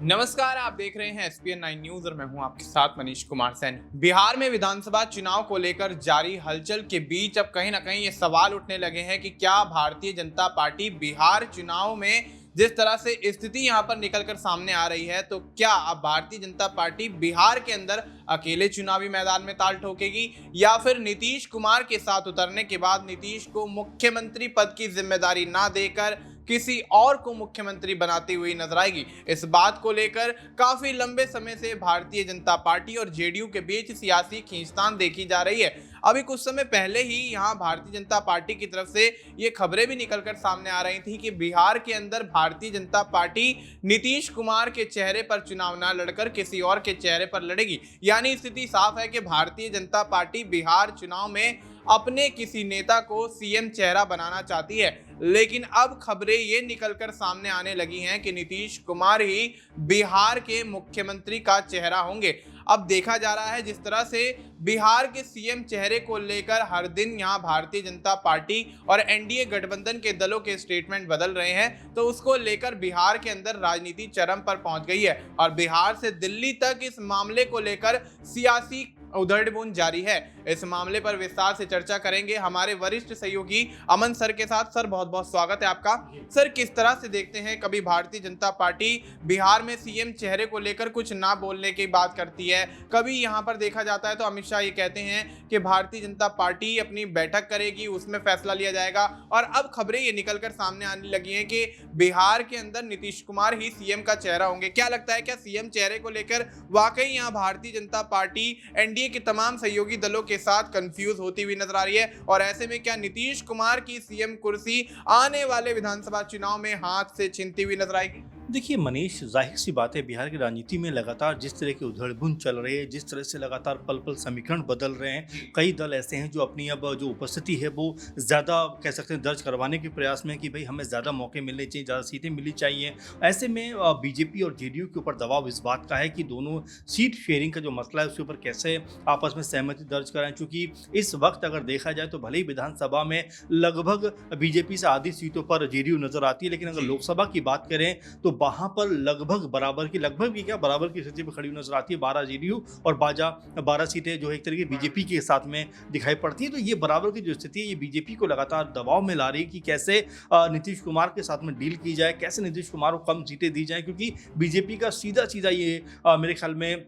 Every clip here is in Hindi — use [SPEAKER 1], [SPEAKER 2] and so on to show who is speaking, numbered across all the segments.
[SPEAKER 1] नमस्कार, आप देख रहे हैं एसपीएन 9 न्यूज और मैं हूं आपके साथ मनीष कुमार सैनी। बिहार में विधानसभा चुनाव को लेकर जारी हलचल के बीच अब कहीं ना कहीं ये सवाल उठने लगे हैं कि क्या भारतीय जनता पार्टी बिहार चुनाव में जिस तरह से स्थिति यहां पर निकलकर सामने आ रही है, तो क्या अब भारतीय जनता पार्टी बिहार के अंदर अकेले चुनावी मैदान में ताल ठोकेगी या फिर नीतीश कुमार के साथ उतरने के बाद नीतीश को मुख्यमंत्री पद की जिम्मेदारी ना देकर किसी और को मुख्यमंत्री बनाती हुई नजर आएगी। इस बात को लेकर काफी लंबे समय से भारतीय जनता पार्टी और जेडीयू के बीच सियासी खींचतान देखी जा रही है। अभी कुछ समय पहले ही यहां भारतीय जनता पार्टी की तरफ से ये खबरें भी निकलकर सामने आ रही थी कि बिहार के अंदर भारतीय जनता पार्टी नीतीश कुमार के चेहरे पर चुनाव न लड़कर किसी और के चेहरे पर लड़ेगी। यानी स्थिति साफ है कि भारतीय जनता पार्टी बिहार चुनाव में अपने किसी नेता को सीएम चेहरा बनाना चाहती है, लेकिन अब खबरें ये निकलकर सामने आने लगी हैं कि नीतीश कुमार ही बिहार के मुख्यमंत्री का चेहरा होंगे। अब देखा जा रहा है जिस तरह से बिहार के सीएम चेहरे को लेकर हर दिन यहां भारतीय जनता पार्टी और एनडीए गठबंधन के दलों के स्टेटमेंट बदल रहे हैं, तो उसको लेकर बिहार के अंदर राजनीति चरम पर पहुंच गई है और बिहार से दिल्ली तक इस मामले को लेकर सियासी उधड़बुन जारी है। इस मामले पर विस्तार से चर्चा करेंगे हमारे वरिष्ठ सहयोगी अमन सर के साथ। सर, बहुत बहुत स्वागत है आपका। सर, किस तरह से देखते हैं, कभी भारतीय जनता पार्टी बिहार में सीएम चेहरे को लेकर कुछ ना बोलने की बात करती है, कभी यहां पर देखा जाता है तो अमित शाह ये कहते हैं कि भारतीय जनता पार्टी अपनी बैठक करेगी, उसमें फैसला लिया जाएगा, और अब खबरें ये निकलकर सामने आने लगी हैं कि बिहार के अंदर नीतीश कुमार ही सीएम का चेहरा होंगे। क्या लगता है, क्या सीएम चेहरे को लेकर वाकई यहाँ भारतीय जनता पार्टी एनडीए के तमाम सहयोगी दलों के साथ कंफ्यूज होती हुई नजर आ रही है, और ऐसे में क्या नीतीश कुमार की सीएम कुर्सी आने वाले विधानसभा चुनाव में हाथ से छीनती हुई नजर आएगी?
[SPEAKER 2] देखिए मनीष, जाहिर सी बात है, बिहार की राजनीति में लगातार जिस तरह की उधड़बुन चल रही है, जिस तरह से लगातार पल पल समीकरण बदल रहे हैं, कई दल ऐसे हैं जो अपनी अब जो उपस्थिति है वो ज़्यादा कह सकते हैं दर्ज करवाने के प्रयास में कि भाई हमें ज़्यादा मौके मिलने चाहिए, ज़्यादा सीटें मिलनी चाहिए। ऐसे में बीजेपी और जेडीयू के ऊपर दबाव इस बात का है कि दोनों सीट शेयरिंग का जो मसला है उसके ऊपर कैसे आपस में सहमति दर्ज कराएं, क्योंकि इस वक्त अगर देखा जाए तो भले ही विधानसभा में लगभग बीजेपी से आधी सीटों पर जेडीयू नजर आती है, लेकिन अगर लोकसभा की बात करें तो वहां पर लगभग बराबर की स्थिति पर खड़ी नजर आती है। 12 जेडीयू और 12 सीटें जो है एक तरीके बीजेपी के साथ में दिखाई पड़ती है। तो ये बराबर की जो स्थिति है ये बीजेपी को लगातार दबाव में ला रही है कि कैसे नीतीश कुमार के साथ में डील की जाए, कैसे नीतीश कुमार को कम सीटें दी जाए, क्योंकि बीजेपी का सीधा सीधा ये मेरे ख्याल में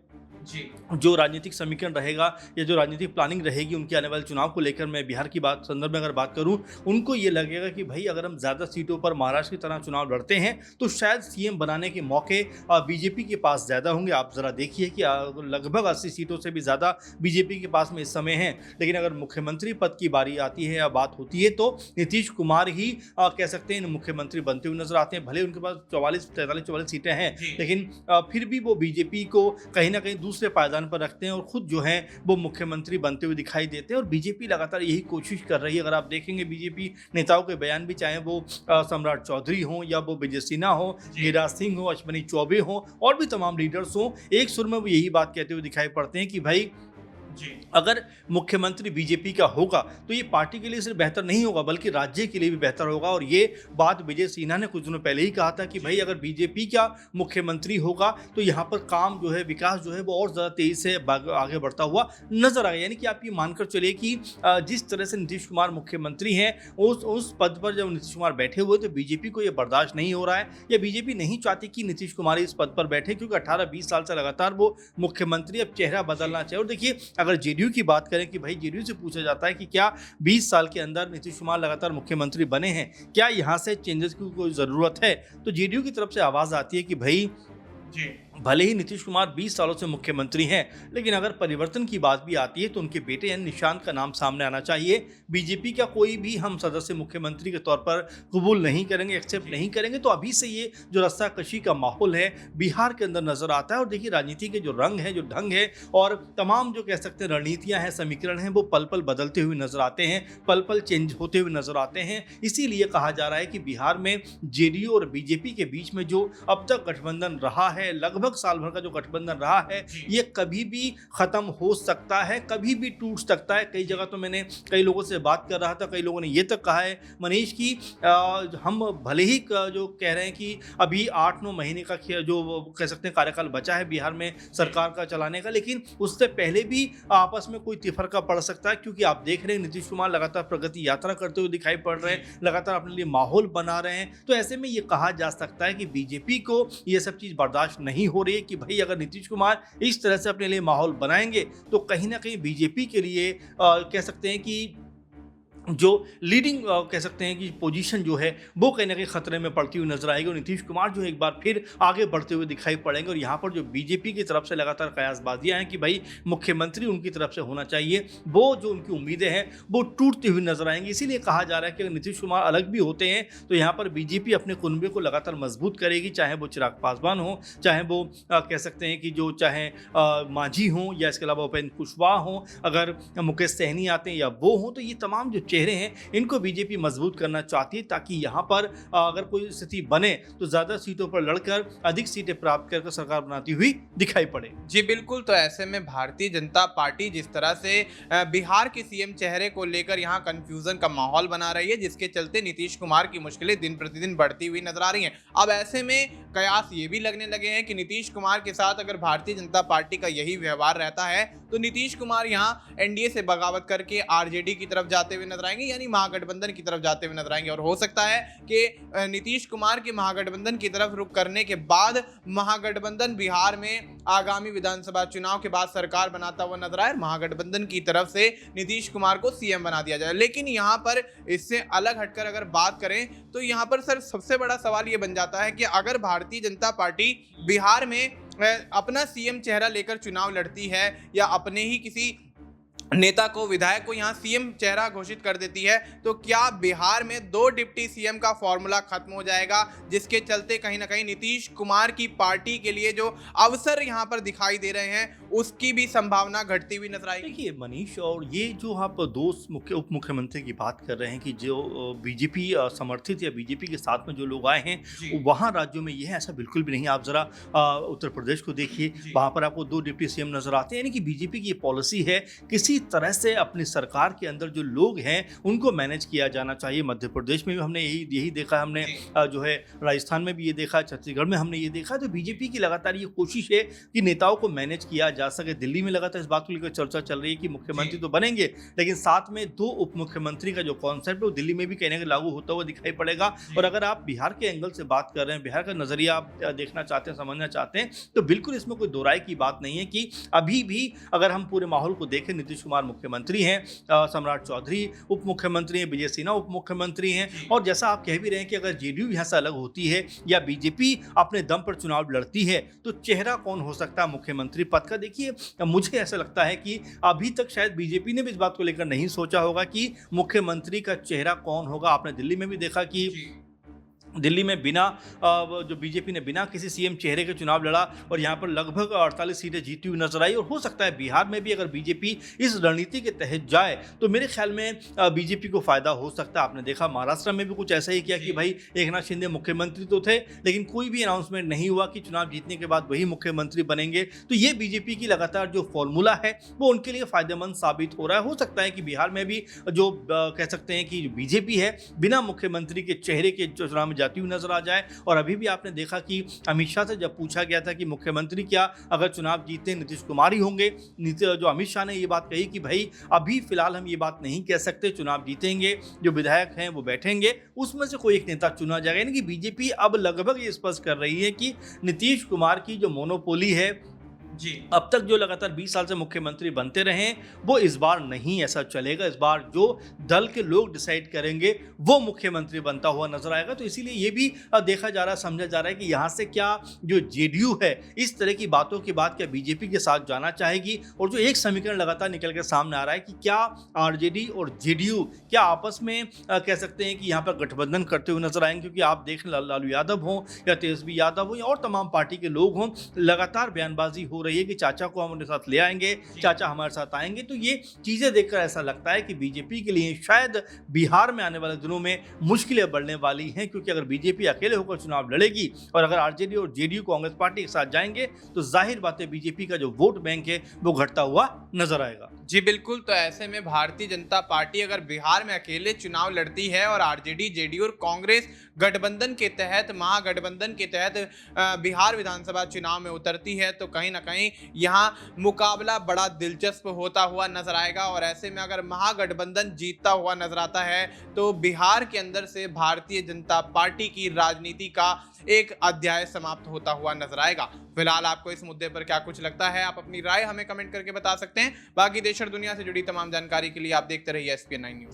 [SPEAKER 2] जो राजनीतिक समीकरण रहेगा या जो राजनीतिक प्लानिंग रहेगी उनके आने वाले चुनाव को लेकर, मैं बिहार की बात संदर्भ में अगर बात करूं, उनको ये लगेगा कि भाई अगर हम ज़्यादा सीटों पर महाराष्ट्र की तरह चुनाव लड़ते हैं तो शायद सीएम बनाने के मौके बीजेपी के पास ज़्यादा होंगे। आप ज़रा देखिए कि लगभग 80 सीटों से भी ज़्यादा बीजेपी के पास में इस समय हैं, लेकिन अगर मुख्यमंत्री पद की बारी आती है या बात होती है तो नीतीश कुमार ही कह सकते हैं मुख्यमंत्री बनते हुए नजर आते हैं। भले उनके पास 44 सीटें हैं, लेकिन फिर भी वो बीजेपी को कहीं ना कहीं दूसरे पायदान पर रखते हैं और खुद जो है वो मुख्यमंत्री बनते हुए दिखाई देते हैं। और बीजेपी लगातार यही कोशिश कर रही है। अगर आप देखेंगे बीजेपी नेताओं के बयान भी, चाहे वो सम्राट चौधरी हो या वो विजय सिन्हा हो, गिरिराज सिंह हो, अश्विनी चौबे हो और भी तमाम लीडर्स हो, एक सुर में वो यही बात कहते हुए दिखाई पड़ते हैं कि भाई अगर मुख्यमंत्री बीजेपी का होगा तो ये पार्टी के लिए सिर्फ बेहतर नहीं होगा बल्कि राज्य के लिए भी बेहतर होगा। और ये बात विजय सिन्हा ने कुछ दिनों पहले ही कहा था कि भाई अगर बीजेपी का मुख्यमंत्री होगा तो यहाँ पर काम जो है, विकास जो है वो और ज़्यादा तेजी से आगे बढ़ता हुआ नजर आएगा। यानी कि आप ये मानकर चलिए कि जिस तरह से नीतीश कुमार मुख्यमंत्री हैं, उस पद पर जब नीतीश कुमार बैठे हुए तो बीजेपी को ये बर्दाश्त नहीं हो रहा है या बीजेपी नहीं चाहती कि नीतीश कुमार इस पद पर बैठे, क्योंकि 18-20 साल से लगातार वो मुख्यमंत्री, अब चेहरा बदलना चाहिए। और देखिए अगर जेडीयू की बात करें कि भाई जेडीयू से पूछा जाता है कि क्या 20 साल के अंदर नीतीश कुमार लगातार मुख्यमंत्री बने हैं, क्या यहां से चेंजेस की कोई जरूरत है, तो जेडीयू की तरफ से आवाज आती है कि भाई भले ही नीतीश कुमार 20 सालों से मुख्यमंत्री हैं, लेकिन अगर परिवर्तन की बात भी आती है तो उनके बेटे यानी निशांत का नाम सामने आना चाहिए। बीजेपी का कोई भी हम सदस्य मुख्यमंत्री के तौर पर कबूल नहीं करेंगे, एक्सेप्ट नहीं करेंगे। तो अभी से ये जो रस्साकशी का माहौल है बिहार के अंदर नजर आता है। और देखिए राजनीति के जो रंग है, जो ढंग है और तमाम जो कह सकते हैं रणनीतियां हैं, समीकरण हैं, वो पल पल बदलते हुए नजर आते हैं, पल पल चेंज होते हुए नजर आते हैं। इसीलिए कहा जा रहा है कि बिहार में जेडीयू और बीजेपी के बीच में जो अब तक गठबंधन रहा है, लगभग लगभग साल भर का जो गठबंधन रहा है ये कभी भी खत्म हो सकता है, कभी भी टूट सकता है। कई जगह तो मैंने कई लोगों से बात कर रहा था, कई लोगों ने ये तक कहा है मनीष की हम भले ही जो कह रहे हैं कि अभी 8-9 महीने का जो कह सकते हैं कार्यकाल बचा है बिहार में सरकार का चलाने का, लेकिन उससे पहले भी आपस में कोई तिफरका पड़ सकता है, क्योंकि आप देख रहे हैं नीतीश कुमार लगातार प्रगति यात्रा करते हुए दिखाई पड़ रहे हैं, लगातार अपने लिए माहौल बना रहे हैं। तो ऐसे में ये कहा जा सकता है कि बीजेपी को ये सब चीज़ बर्दाश्त नहीं हो रही है कि भाई अगर नीतीश कुमार इस तरह से अपने लिए माहौल बनाएंगे तो कहीं ना कहीं बीजेपी के लिए कह सकते हैं कि जो लीडिंग कह सकते हैं कि पोजीशन जो है वो कहीं ना कहीं खतरे में पड़ती हुई नजर आएगी और नीतीश कुमार जो है एक बार फिर आगे बढ़ते हुए दिखाई पड़ेंगे। और यहाँ पर जो बीजेपी की तरफ से लगातार कयासबाजियां हैं कि भाई मुख्यमंत्री उनकी तरफ से होना चाहिए, वो जो उनकी उम्मीदें हैं वो टूटती हुई नजर आएंगी। इसीलिए कहा जा रहा है कि अगर नीतीश कुमार अलग भी होते हैं तो यहाँ पर बीजेपी अपने कुनबे को लगातार मजबूत करेगी, चाहे वो चिराग पासवान हो, चाहे वो कह सकते हैं कि जो चाहे मांझी हों या इसके अलावा उपेंद्र कुशवाहा हों, अगर मुकेश सहनी आते हैं या वो हों, तो ये तमाम जो चेहरे हैं इनको बीजेपी मजबूत करना चाहती है ताकि यहां पर अगर कोई स्थिति बने तो ज्यादा सीटों पर लड़कर अधिक सीटें प्राप्त कर सरकार बनाती हुई दिखाई पड़े।
[SPEAKER 1] जी बिल्कुल। तो ऐसे में भारतीय जनता पार्टी जिस तरह से बिहार के सीएम चेहरे को लेकर यहां कंफ्यूजन का माहौल बना रही है, जिसके चलते नीतीश कुमार की मुश्किलें दिन प्रतिदिन बढ़ती हुई नजर आ रही हैं। अब ऐसे में कयास ये भी लगने लगे हैं कि नीतीश कुमार के साथ अगर भारतीय जनता पार्टी का यही व्यवहार रहता है तो नीतीश कुमार यहाँ एनडीए से बगावत करके आरजेडी की तरफ जाते हुए नजर आएंगे, यानी महागठबंधन की तरफ जाते हुए नजर आएंगे। और हो सकता है कि नीतीश कुमार के महागठबंधन की तरफ रुख करने के बाद महागठबंधन बिहार में आगामी विधानसभा चुनाव के बाद सरकार बनाता हुआ नजर आए, महागठबंधन की तरफ से नीतीश कुमार को सीएम बना दिया जाए। लेकिन यहाँ पर इससे अलग हटकर अगर बात करें तो यहाँ पर सर सबसे बड़ा सवाल ये बन जाता है कि अगर भारतीय जनता पार्टी बिहार में अपना सीएम चेहरा लेकर चुनाव लड़ती है या अपने ही किसी नेता को, विधायक को यहाँ सीएम चेहरा घोषित कर देती है, तो क्या बिहार में 2 डिप्टी सीएम का फॉर्मूला खत्म हो जाएगा, जिसके चलते कहीं ना कहीं नीतीश कुमार की पार्टी के लिए जो अवसर यहाँ पर दिखाई दे रहे हैं उसकी भी संभावना घटती हुई नजर आएगी?
[SPEAKER 2] देखिए मनीष, और ये जो आप 2 उप मुख्यमंत्री की बात कर रहे हैं कि जो बीजेपी समर्थित या बीजेपी के साथ में जो लोग आए हैं वहाँ राज्यों में ये है, ऐसा बिल्कुल भी नहीं। आप जरा उत्तर प्रदेश को देखिए, वहाँ पर आपको 2 डिप्टी सीएम नजर आते हैं। यानी कि बीजेपी की ये पॉलिसी है किसी तरह से अपनी सरकार के अंदर जो लोग हैं उनको मैनेज किया जाना चाहिए। मध्य प्रदेश में भी हमने यही देखा, हमने जो है राजस्थान में भी ये देखा, छत्तीसगढ़ में हमने ये देखा। तो बीजेपी की लगातार ये कोशिश है कि नेताओं को मैनेज किया जा सके। दिल्ली में लगातार इस बात को लेकर चर्चा चल रही है कि मुख्यमंत्री तो बनेंगे लेकिन साथ में 2 उप मुख्यमंत्री का जो कॉन्सेप्ट है वो दिल्ली में भी कहने का लागू होता हुआ दिखाई पड़ेगा। और अगर आप बिहार के एंगल से बात कर रहे हैं, बिहार का नजरिया आप देखना चाहते हैं, समझना चाहते हैं, तो बिल्कुल इसमें कोई दो राय की बात नहीं है कि अभी भी अगर हम पूरे माहौल को देखें, नीतीश कुमार मुख्यमंत्री हैं, सम्राट चौधरी उप मुख्यमंत्री हैं, विजय सिन्हा उप मुख्यमंत्री हैं। और जैसा आप कह भी रहे हैं कि अगर जेडीयू यहाँ से अलग होती है या बीजेपी अपने दम पर चुनाव लड़ती है तो चेहरा कौन हो सकता है मुख्यमंत्री पद का? देखिए मुझे ऐसा लगता है कि अभी तक शायद बीजेपी ने भी इस बात को लेकर नहीं सोचा होगा कि मुख्यमंत्री का चेहरा कौन होगा। आपने दिल्ली में भी देखा कि दिल्ली में बिना जो बीजेपी ने बिना किसी सीएम चेहरे के चुनाव लड़ा और यहाँ पर लगभग 48 सीटें जीती हुई नजर आई। और हो सकता है बिहार में भी अगर बीजेपी इस रणनीति के तहत जाए तो मेरे ख्याल में बीजेपी को फायदा हो सकता है। आपने देखा महाराष्ट्र में भी कुछ ऐसा ही किया कि भाई एकनाथ शिंदे मुख्यमंत्री तो थे लेकिन कोई भी अनाउंसमेंट नहीं हुआ कि चुनाव जीतने के बाद वही मुख्यमंत्री बनेंगे। तो ये बीजेपी की लगातार जो फॉर्मूला है वो उनके लिए फायदेमंद साबित हो रहा है। हो सकता है कि बिहार में भी जो कह सकते हैं कि बीजेपी है बिना मुख्यमंत्री के चेहरे के चुनाव में जाती हुई नजर आ जाए। और अभी भी आपने देखा कि अमित शाह से जब पूछा गया था कि मुख्यमंत्री क्या अगर चुनाव जीते नीतीश कुमार ही होंगे, जो अमित शाह ने ये बात कही कि भाई अभी फिलहाल हम ये बात नहीं कह सकते, चुनाव जीतेंगे, जो विधायक हैं वो बैठेंगे, उसमें से कोई एक नेता चुना जाएगा। यानी कि बीजेपी अब लगभग ये स्पष्ट कर रही है कि नीतीश कुमार की जो मोनोपोली है
[SPEAKER 1] जी,
[SPEAKER 2] अब तक जो लगातार 20 साल से मुख्यमंत्री बनते रहे वो इस बार नहीं ऐसा चलेगा। इस बार जो दल के लोग डिसाइड करेंगे वो मुख्यमंत्री बनता हुआ नजर आएगा। तो इसीलिए ये भी देखा जा रहा है, समझा जा रहा है कि यहाँ से क्या जो जेडीयू है इस तरह की बातों के बाद क्या बीजेपी के साथ जाना चाहेगी। और जो एक समीकरण लगातार निकल कर सामने आ रहा है कि क्या आरजेडी और जेडीयू क्या आपस में कह सकते हैं कि यहाँ पर गठबंधन करते हुए नजर आएंगे। क्योंकि आप देख लालू यादव हों या तेजस्वी यादव हों या और तमाम पार्टी के लोग हों, लगातार बयानबाजी हो रही रही है कि चाचा को हम अपने साथ ले आएंगे, चाचा हमारे साथ आएंगे। तो ये चीज़ें देखकर ऐसा लगता है कि बीजेपी के लिए शायद बिहार में आने वाले दिनों में मुश्किलें बढ़ने वाली हैं, क्योंकि अगर बीजेपी अकेले होकर चुनाव लड़ेगी और अगर आरजेडी और जेडीयू कांग्रेस पार्टी एक साथ जाएंगे तो जाहिर बात है बीजेपी का जो वोट बैंक है वो घटता हुआ नजर आएगा।
[SPEAKER 1] जी बिल्कुल। तो ऐसे में भारतीय जनता पार्टी अगर बिहार में अकेले चुनाव लड़ती है और आरजेडी, जेडीयू और कांग्रेस गठबंधन के तहत, महागठबंधन के तहत बिहार विधानसभा चुनाव में उतरती है, तो कहीं ना कहीं यहाँ मुकाबला बड़ा दिलचस्प होता हुआ नजर आएगा। और ऐसे में अगर महागठबंधन जीतता हुआ नजर आता है तो बिहार के अंदर से भारतीय जनता पार्टी की राजनीति का एक अध्याय समाप्त होता हुआ नजर आएगा। फिलहाल आपको इस मुद्दे पर क्या कुछ लगता है, आप अपनी राय हमें कमेंट करके बता सकते हैं। बाकी देश और दुनिया से जुड़ी तमाम जानकारी के लिए आप देखते रहिए SPN9 न्यूज।